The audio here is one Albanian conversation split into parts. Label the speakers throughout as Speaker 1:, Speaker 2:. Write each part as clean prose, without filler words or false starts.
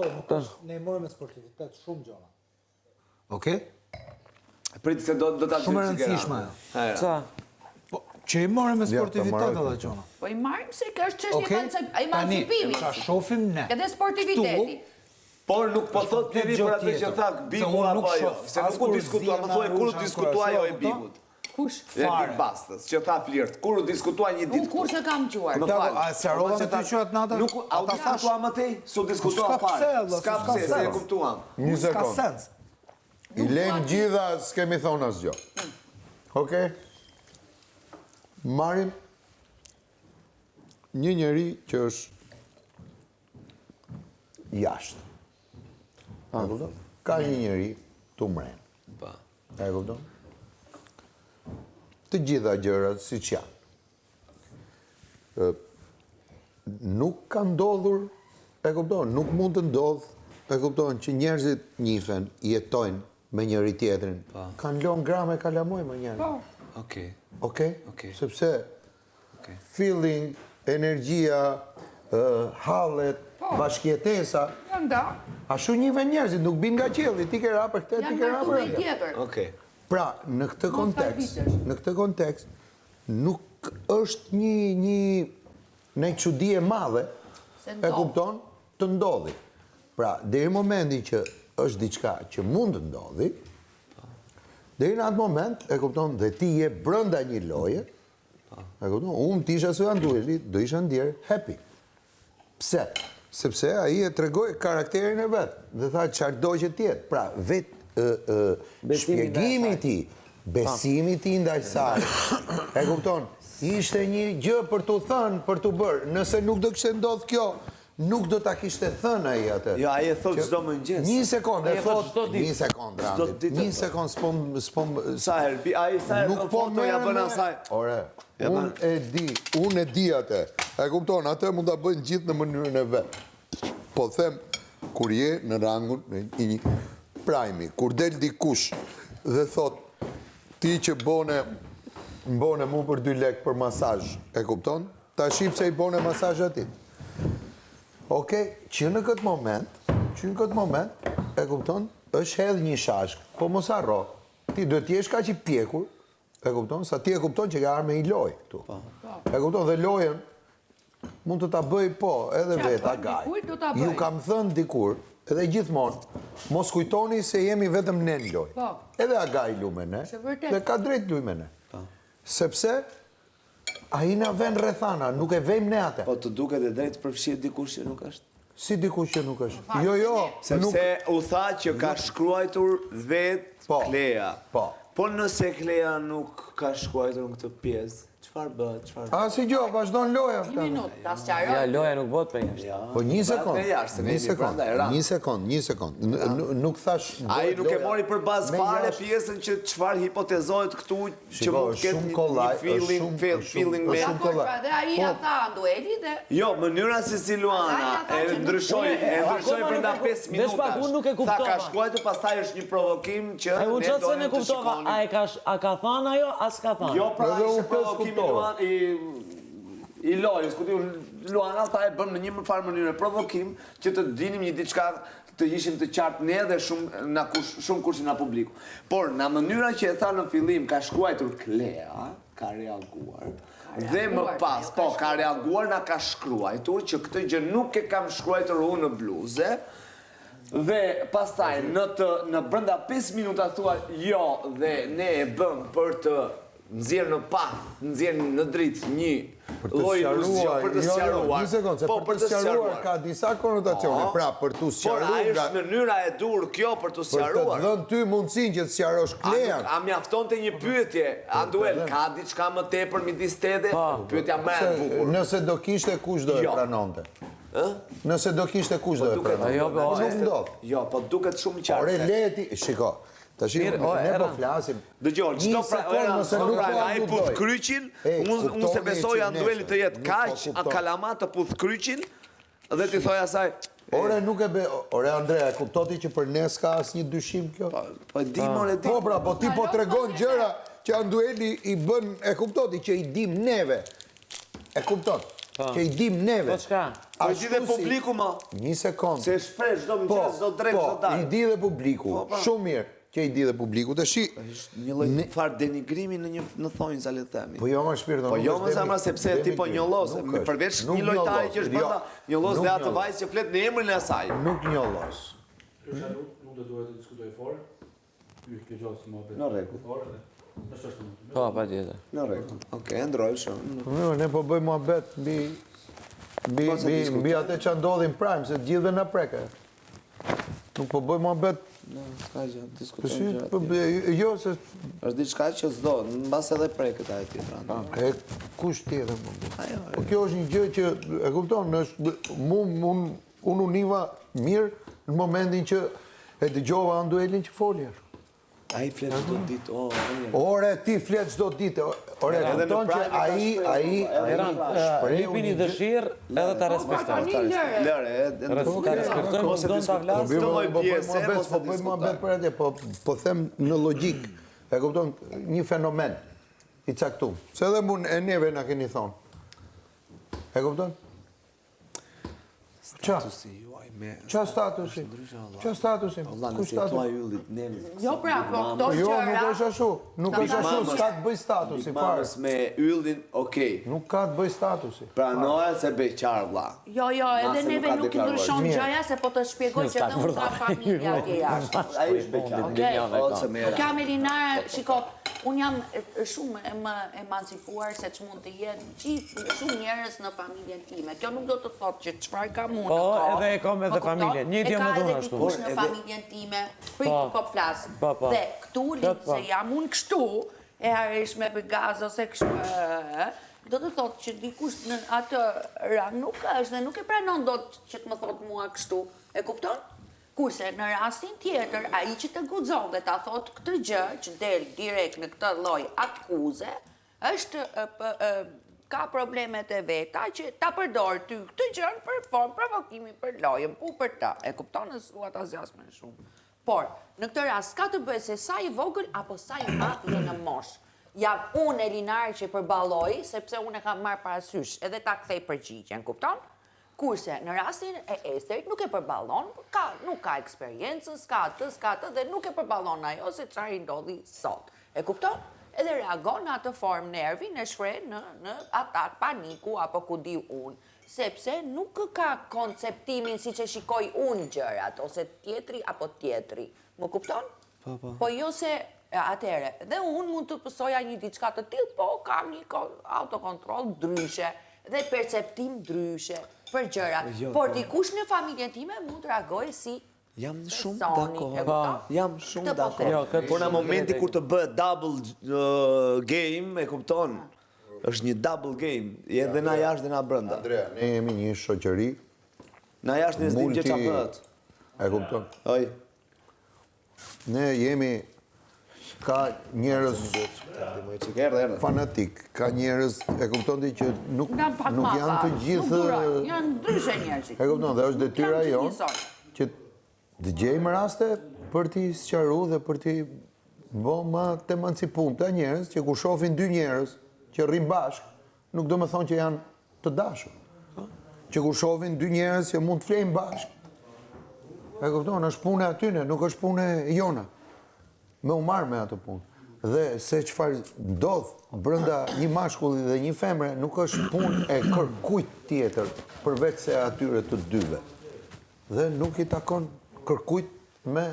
Speaker 1: kuptoj, ne morëm me sportivitet shumë gjona.
Speaker 2: Okej?
Speaker 3: Prit se do ta
Speaker 2: Shumë e rëndësishme ajo.
Speaker 4: Sa?
Speaker 2: Po, që i morëm me sportivitet edhe gjona.
Speaker 5: Po i marrim se është çështje emancipimi.
Speaker 2: Tani, shohim ne.
Speaker 5: Edhe sportiviteti.
Speaker 3: Por nuk po thot njëri për atë që thak Bigu apo jo. Se nuk u diskutua, më thuaj kur u diskutua jo e Bigut.
Speaker 5: Kush?
Speaker 3: Fare. Bastës, që tha Flirt. Kur u diskutua një ditë.
Speaker 5: Unë kur se kam gjuar.
Speaker 3: Më fal.
Speaker 2: A sqarova me ty që atë natë?
Speaker 3: Nuk a u diskutua më tej, s'u diskutua fare. S'ka pse, se e kuptuam.
Speaker 1: Një sekond.
Speaker 6: I lejmë gjitha, s'kemi thonë asgjë. Okej? Marim një njeri që është jashtë. Ka një njeri të mren. E kupton? Të gjitha gjërat si që janë. Nuk ka ndodhur, e kupton, nuk mund të ndodh, e kupton, që njerëzit njifen, jetojnë me njëri tjetrin, kanë lënë gra me kalamoj me njëri.
Speaker 3: Okej.
Speaker 6: Okej? Sepse feeling, energjia, hallet, bashkjetesa, ashtu njive njerëzit, nuk bin nga qielli, ti ke ra për këtë, ti ke ra për këtë.
Speaker 3: Okej.
Speaker 6: Pra, në këtë kontekst, nuk është një çudi e madhe, e kupton, të ndodhi. Pra, deri në momentin që është diçka që mund të ndodhi, deri në atë moment, e kupton, dhe ti je brenda një loje, e kupton, unë t'isha së Andueli, do isha ndjerë happy. Pse? Sepse ai e tregoi karakterin e vet, dhe tha çfarë do që tjetë. Pra, vetë shpjegimi ti, besimi ti ndaj saj, e kupton, ishte një gjë për t'u thënë, për t'u bërë, nëse nuk do kishte ndodhur kjo, nuk do ta kishte thënë ai atë.
Speaker 3: Jo, ai e thot çdo mëngjes.
Speaker 6: Një sekondë, e thot, një sekondë, një sekondë, s'pom...
Speaker 3: Sa herë, ai sa herë në foto ja bën asaj.
Speaker 6: Ore, unë e di atë, e kupton, atë mund ta bëjnë gjithë në mënyrën e vet. Po them, kur je në rangun në një prajmi, kur del dikush dhe thot, ti që mbone mu për 2 lek për masazh, e kupton? Ta shqip se i bone masazh atit. Okej, që në këtë moment, e kupton, është hedhë një shashk, po mos harro, ti duhet t'jesh ka që i pjekur, e kupton, sa ti e kupton që ka arme i loj këtu. E kupton, dhe lojen mund të ta bëj po, edhe veta gaj. Ju kam thënë dikur, edhe gjithmonë, mos kujtoni se jemi vetëm ne në loj. Edhe Agaj lu me ne, dhe ka drejt luj me ne. Sepse, a i na ven rrethana, nuk e vejmë ne atë.
Speaker 3: Po të duket e drejt përfshirë dikush që nuk është?
Speaker 6: Si dikush që nuk është? Jo.
Speaker 3: Sepse u tha që ka shkruajtur vetë Klea. Po nëse Klea nuk ka shkruajtur në këtë pjesë, çfarë bëhet?
Speaker 6: A si gjo, vazhdon loja.
Speaker 5: Një minutë, ta sqaroj.
Speaker 4: Ja, loja nuk bëhet për jashtë.
Speaker 6: Po një sekond, nuk thash...
Speaker 3: Ai nuk e mori për bazë fare pjesën që çfarë hipotezohet këtu që mund të ketë një feeling me...
Speaker 5: Dhe ai ja tha Andueli dhe...
Speaker 3: Jo, mënyra se si Luana e ndryshoi brenda 5 minutash.
Speaker 4: Unë nuk e kuptova.
Speaker 3: Tha ka shkruajtur, pastaj është një provokim që
Speaker 4: ne do të kuptova. A ka thënë ajo, as ka thënë.
Speaker 3: Jo, pra ishte provokim i lojës, ku Luana tha e bëm në një farë mënyrë provokim që të dinim një diçka të ishim të qartë ne dhe shumë kushtin nga publiku. Por në mënyra që e tha në fillim ka shkruajtur Klea, ka reaguar dhe më pas, po, ka reaguar na ka shkruajtur që këtë gjë nuk e kam shkruajtur unë në bluze. Dhe pastaj në brenda 5 minuta thua jo dhe ne e bëm për të nxjerrë në path, nxjerrë në dritë një lloj iluzio për të sqaruar.
Speaker 6: Një sekondë, se për të sqaruar ka disa konotacione. Pra, për të sqaruar...
Speaker 3: Por ai është mënyra e dur kjo për të sqaruar.
Speaker 6: Për të dhënë ty mundësinë që të sqarosh Klean.
Speaker 3: A mjaftonte një pyetje, Anduel, ka diçka më tepër midis tede? Pyetja më e bukur.
Speaker 6: Nëse do kishte, kush do e pranonte? Nëse do kishte, kush do e pranonte? Jo,
Speaker 3: po duket shumë qartë.
Speaker 6: Ore, leti, shiko. Ta shikoj, ne po flasim.
Speaker 3: Dëgjoj, çdo ai puth kryqin, unë se besoj Andueli të jetë kaq kalamat të puth kryqin dhe ti thoj asaj.
Speaker 6: Ore nuk e ore Andrea, kuptoti që për ne s'ka asnjë dyshim kjo?
Speaker 3: Po di more di.
Speaker 6: Po pra, po ti po tregon gjëra që Andueli i bën, e kuptoti që i dim neve. E kupton? që i dim neve.
Speaker 4: Po çka?
Speaker 3: Po i di dhe publiku ma.
Speaker 6: Një sekond.
Speaker 3: Se shpreh çdo mëngjes, çdo drejt, çdo
Speaker 6: I
Speaker 3: darkë.
Speaker 6: di dhe publiku. Shumë mirë që i di dhe publiku. Tash
Speaker 3: Një lloj far denigrimi në thonjza le të themi.
Speaker 6: po jo më shpirto.
Speaker 3: Po jo më zemra sepse ti po njollos, përveç një lojtari që është brenda, njollos dhe atë vajzë që flet në emrin e saj.
Speaker 6: Nuk njollos.
Speaker 7: Nuk do duhet të diskutoj fort. Kjo gjë s'më bëhet.
Speaker 3: Në rregull.
Speaker 7: Është shumë.
Speaker 4: Po, patjetër.
Speaker 3: Në rregull. Okej, ndroj shumë.
Speaker 6: Ne po bëjmë muhabet mbi atë që ndodhin prime, se të gjithëve na preke. Nuk po bëjmë muhabet.
Speaker 3: S'ka gjë,
Speaker 6: Po
Speaker 3: diskutojmë.
Speaker 6: jo se
Speaker 3: Është diçka që s'do, mbas edhe preket ajo tjetër.
Speaker 6: e kush tjetër më bëj. Po kjo është një gjë që e kupton, unë u niva mirë në momentin që e dëgjova Anduelin që folje.
Speaker 3: Ai flet çdo ditë,
Speaker 6: Ore, ti flet çdo ditë. Ore, kupton që ai
Speaker 4: Lipini dëshirë edhe ta respektoj.
Speaker 3: Lëre,
Speaker 4: Ta respektoj, po s'do ta vlas.
Speaker 3: Këtë lloj pjese mos
Speaker 6: po bëjmë muhabet për atë, po them në logjik. E kupton, një fenomen i caktuar. Se edhe e neve na keni thonë. E kupton? Qa?
Speaker 3: juaj me
Speaker 6: Qa statusi? Qa statusi?
Speaker 3: Allah
Speaker 6: Ku
Speaker 3: nëse tua
Speaker 6: statusi?
Speaker 3: yllit nemi.
Speaker 5: Jo pra, po këto
Speaker 6: Jo,
Speaker 5: gjëra.
Speaker 6: nuk është ashtu. Nuk është ashtu, s'ka të bëj statusi, fare.
Speaker 3: Mamës me yllin, okej.
Speaker 6: Nuk ka të bëj statusi.
Speaker 3: Pranoja se beqar vlla.
Speaker 5: Jo, edhe
Speaker 3: Mase
Speaker 5: neve
Speaker 3: nuk ka
Speaker 5: nuk i
Speaker 3: deklaruar.
Speaker 5: ndryshon
Speaker 6: Mirë.
Speaker 5: gjëja se po të shpjegoj që të unë ka familja atje jashtë.
Speaker 3: Ai është beqar.
Speaker 5: Okej.
Speaker 3: Ose me era.
Speaker 5: Kam Elinara, shiko, unë jam shumë emancipuar se që mund të jenë gjithë shumë njerëz në familjen time. Kjo nuk do të thotë që çfarë kam unë.
Speaker 4: Po,
Speaker 5: ka,
Speaker 4: edhe e kam edhe
Speaker 5: më kupton?
Speaker 4: familjen. Njëti jam edhe unë
Speaker 5: E ka
Speaker 4: ashtu.
Speaker 5: edhe dikush në
Speaker 3: Por,
Speaker 5: familjen time. Prit
Speaker 4: Po.
Speaker 5: po flas.
Speaker 4: Po.
Speaker 5: Dhe këtu lidh
Speaker 4: Po.
Speaker 5: se jam unë kështu, e harish me begaz ose kështu, do të thotë që dikush në atë rang nuk është dhe nuk e pranon dot që të më thotë mua kështu. E kupton? Kurse në rastin tjetër, ai që të guxon dhe ta thotë këtë gjë që del direkt në këtë lloj akuze, është ka problemet e veta që ta përdor ty këtë gjën për formë provokimi për lojën, për ta. E kupton se s'dua ta zgjas më shumë. Por, në këtë rast ka të bëjë se sa i vogël apo sa i madh je në moshë. Jam unë Elinari që përballoj, sepse unë e kam marrë parasysh edhe ta kthej përgjigjen, kupton? Kurse në rastin e Esterit nuk e përballon, nuk ka eksperiencën, s'ka atë dhe nuk e përballon ajo se çfarë i ndodhi sot. E kupton? Edhe reagon në atë formë nervi, në shpreh në atak, paniku apo ku di unë, sepse nuk ka konceptimin si që shikoj unë gjërat, ose tjetri apo tjetri. Më kupton? Po jo se atëre, dhe unë mund të pësoja një diçka të tillë, po kam një autokontrol ndryshe dhe perceptim ndryshe për gjërat. Por dikush në familjen time mund të reagojë si
Speaker 3: Jam shumë
Speaker 5: personi, e
Speaker 3: dakord.
Speaker 5: kupton?
Speaker 3: Jam shumë
Speaker 5: Këtë po them.
Speaker 3: dakord. Por në momenti kur të bëhet double game, e kupton? Është një double game, edhe na jashtë dhe na brenda.
Speaker 6: Andrea, ne jemi një shoqëri.
Speaker 3: Na jashtë ne s'dim gjë çfarë bëhet.
Speaker 6: E kupton?
Speaker 3: Oj,
Speaker 6: Ne jemi ka njerëz
Speaker 3: erdhe.
Speaker 6: fanatik, ka njerëz, e kupton ti që nuk janë të gjithë.
Speaker 5: Janë ndryshe njerëzit.
Speaker 6: E kupton, dhe është detyra
Speaker 5: Janë të
Speaker 6: jonë
Speaker 5: njësoj.
Speaker 6: që dëgjejmë raste për t'i sqaru dhe për t'i bë më të emancipum të njerëz që kur shohin dy njerëz që rrin bashkë, nuk do më thonë që janë të dashur. Që kur shohin dy njerëz që mund të flejnë bashkë, e kupton, është punë e atyne, nuk është punë e jona. Me u marrë me atë punë. Dhe se çfarë ndodh brenda një mashkulli dhe një femre nuk është punë e kërkujt tjetër përveç se atyre të dyve. Dhe nuk i takon kërkujt me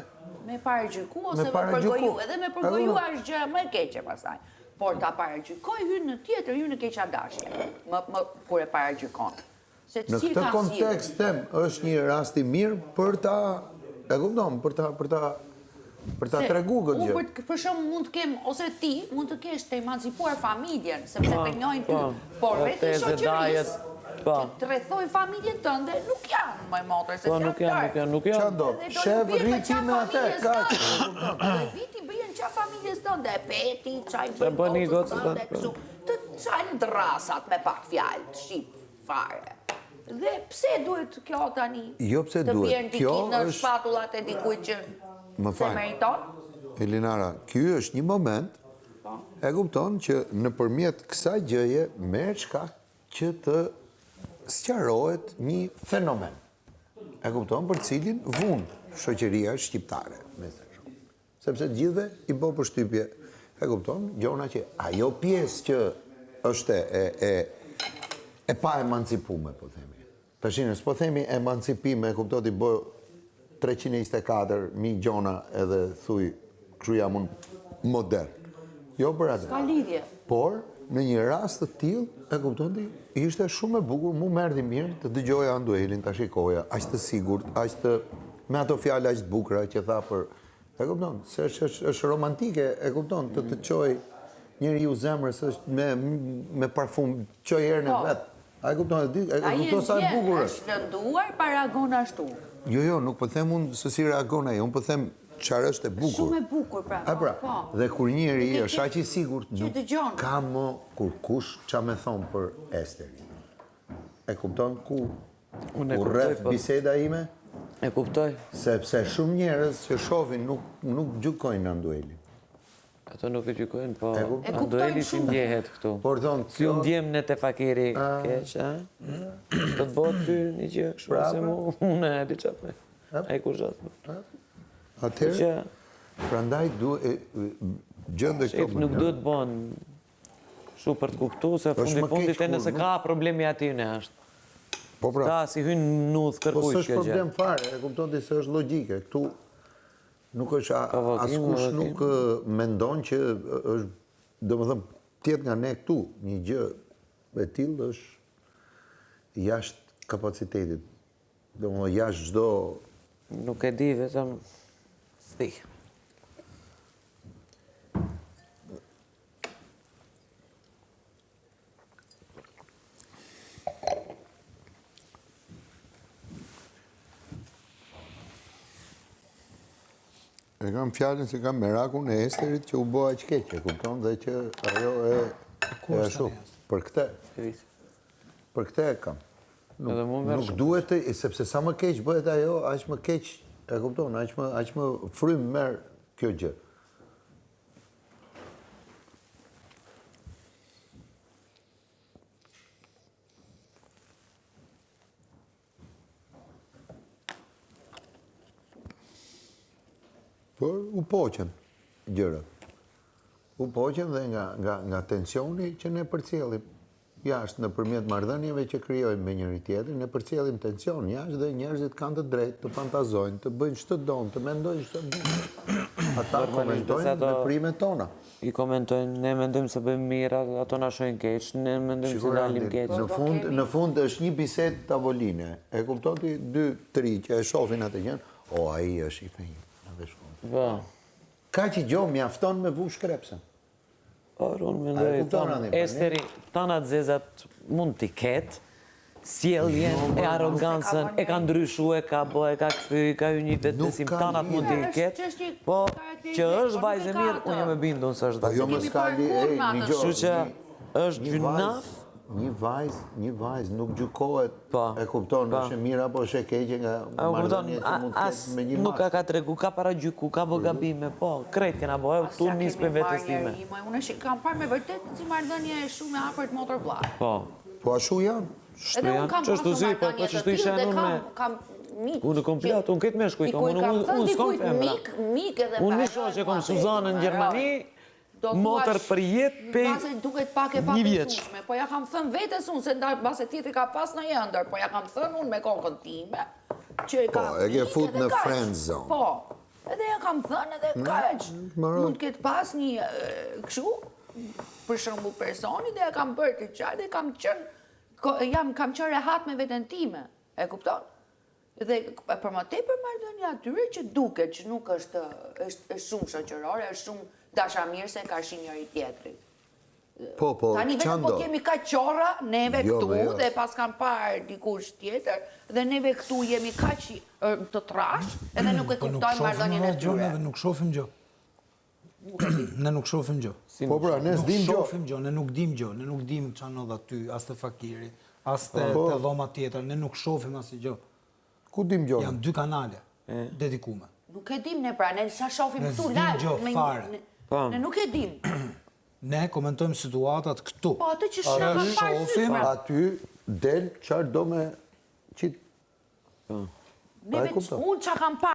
Speaker 5: parajgjyku ose
Speaker 6: Me
Speaker 5: me
Speaker 6: parajgjuku.
Speaker 5: përgoju. Edhe me përgoju është gjë më e keqe pastaj. Por ta parajgjykoj hyn në tjetër, hyn në keqardashje. Kur e parajgjykon. Se
Speaker 6: në
Speaker 5: si
Speaker 6: këtë
Speaker 5: ka
Speaker 6: kontekst them është një rast i mirë për ta, e kupton, për ta tregu këtë gjë.
Speaker 5: Unë për shumë mund të kem, ose ti mund të kesh të emancipuar familjen, sepse të njojnë ty, por vetë i shoqërisë, që të rrethojnë familjen tënde, nuk janë më motrë, se
Speaker 4: Po, nuk janë.
Speaker 6: Qa ndodh? Shef rriti me atë, kaq.
Speaker 5: Dhe viti bëjnë qa familjes tënde, e peti, qaj
Speaker 4: bëni
Speaker 5: bëjnë
Speaker 4: gocë
Speaker 5: tënde,
Speaker 4: tënde,
Speaker 5: kështu, të qajnë drasat me pak fjalë, shqip, fare. Dhe pse duhet kjo tani
Speaker 6: Jo pse
Speaker 5: të
Speaker 6: duhet,
Speaker 5: bjerë
Speaker 6: kjo
Speaker 5: ndikim në
Speaker 6: është-
Speaker 5: shpatullat e dikujt që
Speaker 6: Më
Speaker 5: se
Speaker 6: fal.
Speaker 5: meriton?
Speaker 6: Elinara, ky është një moment, e kupton që nëpërmjet kësaj gjëje merr shkak që të sqarohet një fenomen. E kupton, për cilin vun shoqëria shqiptare, me thënë. Sepse gjithve i bo përshtypje, e kupton, gjona që ajo pjesë që është e pa emancipume, po themi. Tashinës, po themi emancipime, e kupton, i bë 324.000 gjona edhe thuj, kështu jam unë modern. Jo për atë.
Speaker 5: Ka lidhje.
Speaker 6: Por, në një rast të tillë, e kupton ti, ishte shumë e bukur, mu merdi mirë të dëgjoja Anduelin, ta shikoja, aq të sigurt, aq të me ato fjalë aq të bukura që tha për, e kupton, se është romantike, e kupton, të çoj njeriu zemrës me parfum, çoj erën e vet. A e kupton, e kupton sa e bukur është.
Speaker 5: Ai është lënduar para reagon ashtu.
Speaker 6: Jo, nuk po them unë se si reagon ai, unë po them çfarë është e bukur.
Speaker 5: Shumë e bukur pra.
Speaker 6: Dhe kur njëri është aq i sigurt, nuk
Speaker 5: dëgjon.
Speaker 6: ka më kurkush ç'a më thon për Esterin. E kupton ku rreth biseda ime?
Speaker 4: E kuptoj.
Speaker 6: Sepse shumë njerëz që shohin nuk gjykojnë Anduelin.
Speaker 4: Ato nuk e gjykojnë, po
Speaker 5: kuptojnë
Speaker 4: Andueli si
Speaker 5: shumë.
Speaker 4: ndjehet këtu.
Speaker 6: Por thon,
Speaker 4: Si u ndjem në te fakiri keq, a? Do të bëhet ty një gjë kështu se unë e di çfarë. Ai kur zot.
Speaker 6: atëherë,
Speaker 4: Që
Speaker 6: prandaj gjende këto.
Speaker 4: shef nuk duhet bën kështu për të kuptuar se
Speaker 6: më
Speaker 4: fundit
Speaker 6: keq
Speaker 4: nëse
Speaker 6: kur,
Speaker 4: ka problemi aty në është.
Speaker 6: Po pra.
Speaker 4: Ka si hyn nuth
Speaker 6: Po
Speaker 4: kërkuj
Speaker 6: s'është
Speaker 4: kjo gjë.
Speaker 6: problem fare, e kupton ti se është logjike. Këtu nuk është askush nuk mendon që është, domethënë, tjetë nga ne këtu, një gjë e tillë është jashtë kapacitetit. Domethënë jashtë çdo.
Speaker 4: Nuk e di vetëm sti.
Speaker 6: E kam fjalën se kam merakun e Esterit që u bë aq keq, e kupton, dhe që ajo e ashtu. Për këtë. Për këtë e kam.
Speaker 4: Edhe mu merr
Speaker 6: Nuk duhet të, sepse sa më keq bëhet ajo, aq më keq, e kupton, aq më frym merr kjo gjë. Por u poqen gjërat. U poqen dhe nga tensioni që ne përcjellim jashtë nëpërmjet marrëdhënieve që krijojmë me njëri tjetrin, ne përcjellim tension jashtë dhe njerëzit kanë të drejtë të fantazojnë, të bëjnë ç'të donë, të mendojnë ç'të donë. Ata komentojnë veprimet tona.
Speaker 4: I komentojnë, ne mendojmë se bëjmë mirë, ato na shohin keq, ne mendojmë se dalim keq.
Speaker 6: Në fund është një bisedë tavoline. E kupton ti 2-3 që e shohin atë gjën, o ai është i fejnë.
Speaker 4: Po.
Speaker 6: Ka që gjo mjafton me vu shkrepsen.
Speaker 4: Por unë mendoj, Esteri, tanat zezat mund t'i ketë, sjelljen e arogancën, e ka ndryshu, e ka bë, e ka kthy, ka hyrë një vetbesim, tanat mund t'i ketë, po që është vajzë mirë, unë jam e bindur se është
Speaker 6: Jo
Speaker 4: vajzë
Speaker 6: më s'kali, një
Speaker 4: Kështu
Speaker 6: gjo.
Speaker 4: që është gjynaf,
Speaker 6: Një vajzë nuk gjykohet,
Speaker 4: Po,
Speaker 6: e kupton,
Speaker 4: po.
Speaker 6: është e mirë apo është e keqe nga
Speaker 4: a u kupton,
Speaker 6: marrëdhënia që mund të
Speaker 4: as
Speaker 6: ketë me një
Speaker 4: nuk ka tregu, ka para gjyku, ka bë gabime, po, krejt kena bë, tu nis për vetes time.
Speaker 5: Unë kam parë me vërtet si marrëdhënie shumë e afërt motor vllai.
Speaker 4: Po.
Speaker 6: Po ashtu janë.
Speaker 5: Edhe unë kam
Speaker 4: Ç'është zi, po ç'është isha
Speaker 5: dhe
Speaker 4: unë me
Speaker 5: kam mik.
Speaker 4: unë komplet, unë këtë me shkujt, unë s'kam femra.
Speaker 5: Mik edhe
Speaker 4: Unë një shoqe kom Suzanën në Gjermani, motor për jetë pe
Speaker 5: Base duket pak e
Speaker 4: një vjeç.
Speaker 5: pabesueshme, po ja kam thënë vetes unë se base tjetri ka pas në ëndër, po ja kam thënë unë me kokën time që e ka.
Speaker 6: e ke fut në friend zone.
Speaker 5: Po. Edhe ja kam thënë edhe kaq. Mund të ketë pas një kështu për shembull personi dhe ja kam bërë të çaj dhe kam qenë rehat me veten time. E kupton? Dhe për më tepër marrëdhënia atyre që duket që nuk është shumë shoqërore, është shumë dashamirëse ka shi njëri tjetrit.
Speaker 6: Po,
Speaker 5: Tani vetëm po kemi ka qorra, neve këtu,
Speaker 6: jo.
Speaker 5: dhe pas kanë parë dikush tjetër, dhe neve këtu jemi kaq të trash, edhe nuk e kuptojmë marrëdhënien e tyre.
Speaker 2: Dhe nuk shohim gjë. Ne nuk shohim gjë.
Speaker 6: Po pra, ne
Speaker 2: Nuk
Speaker 6: s'dim gjë.
Speaker 2: shohim gjë, ne nuk dim gjë, ne nuk dim ç'a ndodh aty, as te fakiri, as te dhoma tjetër, ne nuk shohim asnjë gjë.
Speaker 6: Ku dim gjë?
Speaker 2: Janë 2 kanale dedikume.
Speaker 5: Nuk e dim ne pra, ne sa shohim
Speaker 2: Ne
Speaker 5: këtu
Speaker 2: s'dim
Speaker 5: live.
Speaker 2: gjë fare.
Speaker 5: Ne nuk e dim.
Speaker 2: Ne komentojmë situatat këtu.
Speaker 5: Po atë që shna kanë parë sy.
Speaker 2: shohim
Speaker 5: pra.
Speaker 6: Aty del qarë do me qitë.
Speaker 8: Unë që kam pa